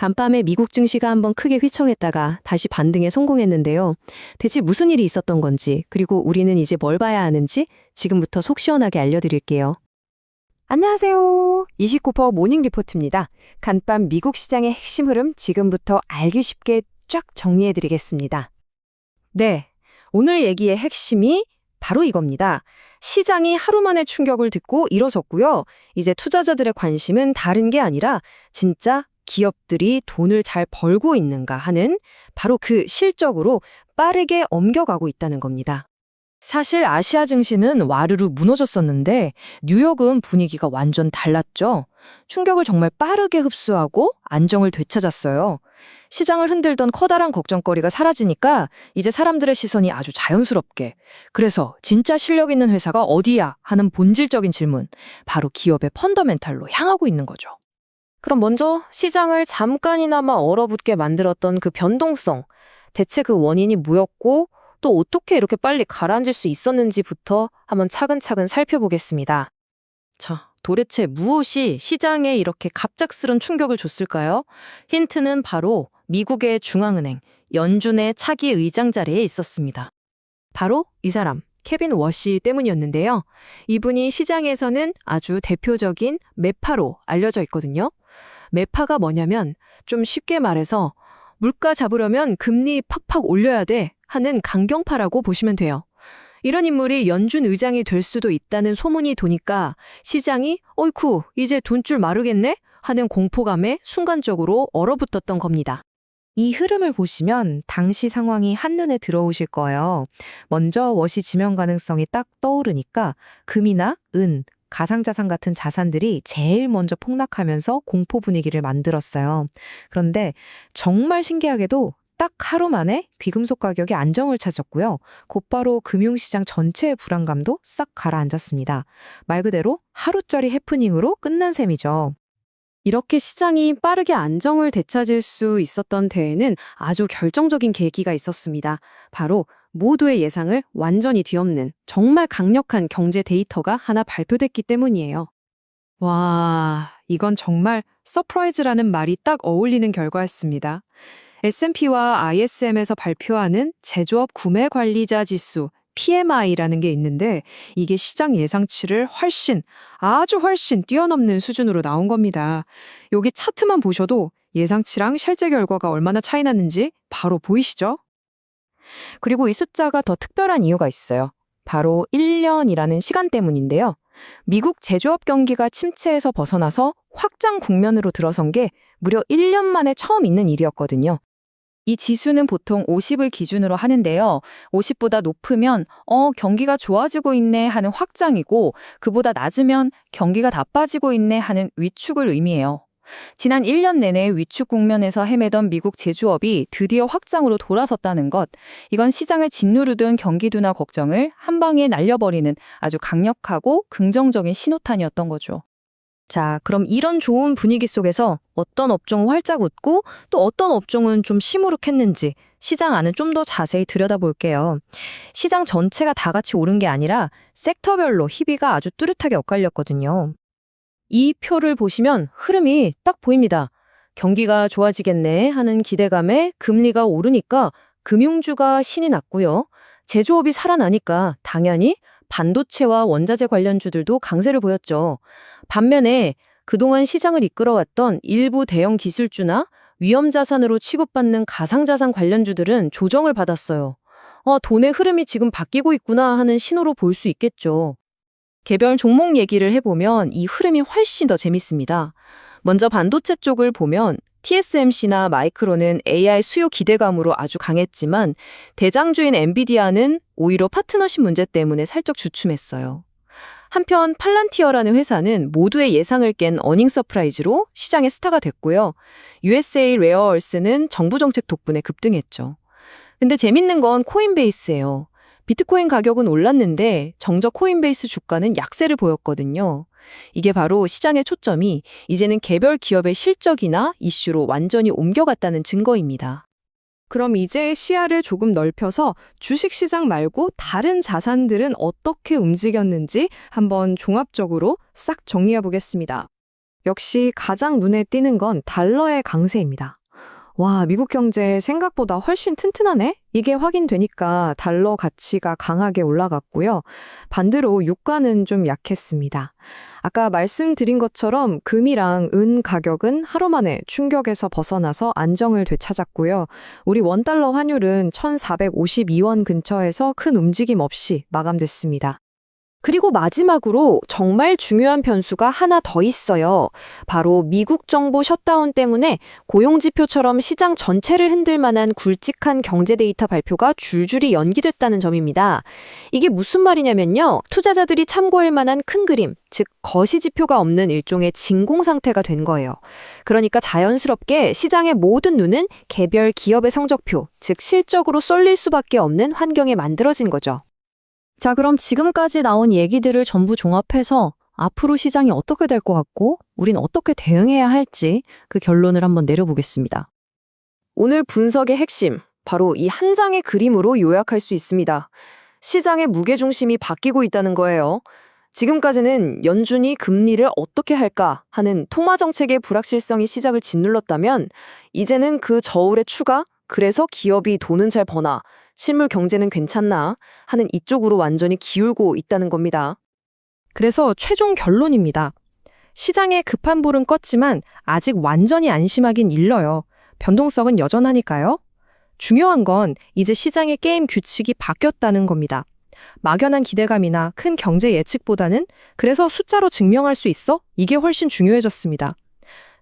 간밤에 미국 증시가 한번 크게 휘청했다가 다시 반등에 성공했는데요. 대체 무슨 일이 있었던 건지, 그리고 우리는 이제 뭘 봐야 하는지 지금부터 속 시원하게 알려드릴게요. 안녕하세요. 29% 모닝 리포트입니다. 간밤 미국 시장의 핵심 흐름 지금부터 알기 쉽게 쫙 정리해드리겠습니다. 네, 오늘 얘기의 핵심이 바로 이겁니다. 시장이 하루 만에 충격을 듣고 일어섰고요. 이제 투자자들의 관심은 다른 게 아니라 진짜 기업들이 돈을 잘 벌고 있는가 하는 바로 그 실적으로 빠르게 옮겨가고 있다는 겁니다. 사실 아시아 증시는 와르르 무너졌었는데 뉴욕은 분위기가 완전 달랐죠. 충격을 정말 빠르게 흡수하고 안정을 되찾았어요. 시장을 흔들던 커다란 걱정거리가 사라지니까 이제 사람들의 시선이 아주 자연스럽게, 그래서 진짜 실력 있는 회사가 어디야 하는 본질적인 질문, 바로 기업의 펀더멘탈로 향하고 있는 거죠. 그럼 먼저 시장을 잠깐이나마 얼어붙게 만들었던 그 변동성, 대체 그 원인이 뭐였고 또 어떻게 이렇게 빨리 가라앉을 수 있었는지부터 한번 차근차근 살펴보겠습니다. 자, 도대체 무엇이 시장에 이렇게 갑작스런 충격을 줬을까요? 힌트는 바로 미국의 중앙은행, 연준의 차기 의장 자리에 있었습니다. 바로 이 사람, 케빈 워시 때문이었는데요. 이분이 시장에서는 아주 대표적인 매파로 알려져 있거든요. 매파가 뭐냐면 좀 쉽게 말해서 물가 잡으려면 금리 팍팍 올려야 돼 하는 강경파라고 보시면 돼요. 이런 인물이 연준 의장이 될 수도 있다는 소문이 도니까 시장이 어이쿠 이제 돈줄 마르겠네 하는 공포감에 순간적으로 얼어붙었던 겁니다. 이 흐름을 보시면 당시 상황이 한눈에 들어오실 거예요. 먼저 워시 지명 가능성이 딱 떠오르니까 금이나 은, 가상자산 같은 자산들이 제일 먼저 폭락하면서 공포 분위기를 만들었어요. 그런데 정말 신기하게도 딱 하루 만에 귀금속 가격이 안정을 찾았고요. 곧바로 금융시장 전체의 불안감도 싹 가라앉았습니다. 말 그대로 하루짜리 해프닝으로 끝난 셈이죠. 이렇게 시장이 빠르게 안정을 되찾을 수 있었던 데에는 아주 결정적인 계기가 있었습니다. 바로 모두의 예상을 완전히 뒤엎는 정말 강력한 경제 데이터가 하나 발표됐기 때문이에요. 와, 이건 정말 서프라이즈라는 말이 딱 어울리는 결과였습니다. S&P와 ISM에서 발표하는 제조업 구매 관리자 지수 PMI라는 게 있는데 이게 시장 예상치를 아주 훨씬 뛰어넘는 수준으로 나온 겁니다. 여기 차트만 보셔도 예상치랑 실제 결과가 얼마나 차이 났는지 바로 보이시죠? 그리고 이 숫자가 더 특별한 이유가 있어요. 바로 1년이라는 시간 때문인데요. 미국 제조업 경기가 침체에서 벗어나서 확장 국면으로 들어선 게 무려 1년 만에 처음 있는 일이었거든요. 이 지수는 보통 50을 기준으로 하는데요. 50보다 높으면 경기가 좋아지고 있네 하는 확장이고 그보다 낮으면 경기가 나빠지고 있네 하는 위축을 의미해요. 지난 1년 내내 위축 국면에서 헤매던 미국 제조업이 드디어 확장으로 돌아섰다는 것, 이건 시장을 짓누르던 경기 둔화 걱정을 한 방에 날려버리는 아주 강력하고 긍정적인 신호탄이었던 거죠. 자, 그럼 이런 좋은 분위기 속에서 어떤 업종은 활짝 웃고 또 어떤 업종은 좀 시무룩했는지 시장 안을 좀 더 자세히 들여다볼게요. 시장 전체가 다 같이 오른 게 아니라 섹터별로 희비가 아주 뚜렷하게 엇갈렸거든요. 이 표를 보시면 흐름이 딱 보입니다. 경기가 좋아지겠네 하는 기대감에 금리가 오르니까 금융주가 신이 났고요. 제조업이 살아나니까 당연히 반도체와 원자재 관련주들도 강세를 보였죠. 반면에 그동안 시장을 이끌어왔던 일부 대형 기술주나 위험자산으로 취급받는 가상자산 관련주들은 조정을 받았어요. 돈의 흐름이 지금 바뀌고 있구나 하는 신호로 볼 수 있겠죠. 개별 종목 얘기를 해보면 이 흐름이 훨씬 더 재밌습니다. 먼저 반도체 쪽을 보면 TSMC나 마이크론은 AI 수요 기대감으로 아주 강했지만 대장주인 엔비디아는 오히려 파트너십 문제 때문에 살짝 주춤했어요. 한편 팔란티어라는 회사는 모두의 예상을 깬 어닝 서프라이즈로 시장의 스타가 됐고요. USA 레어얼스는 정부 정책 덕분에 급등했죠. 근데 재밌는 건 코인베이스예요. 비트코인 가격은 올랐는데 정작 코인베이스 주가는 약세를 보였거든요. 이게 바로 시장의 초점이 이제는 개별 기업의 실적이나 이슈로 완전히 옮겨갔다는 증거입니다. 그럼 이제 시야를 조금 넓혀서 주식시장 말고 다른 자산들은 어떻게 움직였는지 한번 종합적으로 싹 정리해 보겠습니다. 역시 가장 눈에 띄는 건 달러의 강세입니다. 와, 미국 경제 생각보다 훨씬 튼튼하네? 이게 확인되니까 달러 가치가 강하게 올라갔고요. 반대로 유가는 좀 약했습니다. 아까 말씀드린 것처럼 금이랑 은 가격은 하루 만에 충격에서 벗어나서 안정을 되찾았고요. 우리 원달러 환율은 1,452원 근처에서 큰 움직임 없이 마감됐습니다. 그리고 마지막으로 정말 중요한 변수가 하나 더 있어요. 바로 미국 정부 셧다운 때문에 고용지표처럼 시장 전체를 흔들 만한 굵직한 경제 데이터 발표가 줄줄이 연기됐다는 점입니다. 이게 무슨 말이냐면요. 투자자들이 참고할 만한 큰 그림, 즉 거시지표가 없는 일종의 진공 상태가 된 거예요. 그러니까 자연스럽게 시장의 모든 눈은 개별 기업의 성적표, 즉 실적으로 쏠릴 수밖에 없는 환경에 만들어진 거죠. 자, 그럼 지금까지 나온 얘기들을 전부 종합해서 앞으로 시장이 어떻게 될 것 같고 우린 어떻게 대응해야 할지 그 결론을 한번 내려보겠습니다. 오늘 분석의 핵심, 바로 이 한 장의 그림으로 요약할 수 있습니다. 시장의 무게중심이 바뀌고 있다는 거예요. 지금까지는 연준이 금리를 어떻게 할까 하는 통화정책의 불확실성이 시작을 짓눌렀다면 이제는 그 저울의 추가, 그래서 기업이 돈은 잘 버나 실물 경제는 괜찮나 하는 이쪽으로 완전히 기울고 있다는 겁니다. 그래서 최종 결론입니다. 시장의 급한 불은 껐지만 아직 완전히 안심하긴 일러요. 변동성은 여전하니까요. 중요한 건 이제 시장의 게임 규칙이 바뀌었다는 겁니다. 막연한 기대감이나 큰 경제 예측보다는 그래서 숫자로 증명할 수 있어? 이게 훨씬 중요해졌습니다.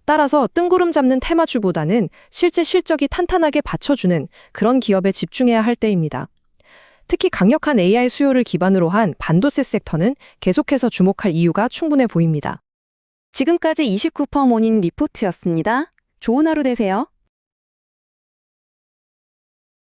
따라서 뜬구름 잡는 테마주보다는 실제 실적이 탄탄하게 받쳐주는 그런 기업에 집중해야 할 때입니다. 특히 강력한 AI 수요를 기반으로 한 반도체 섹터는 계속해서 주목할 이유가 충분해 보입니다. 지금까지 29% 모닝 리포트였습니다. 좋은 하루 되세요.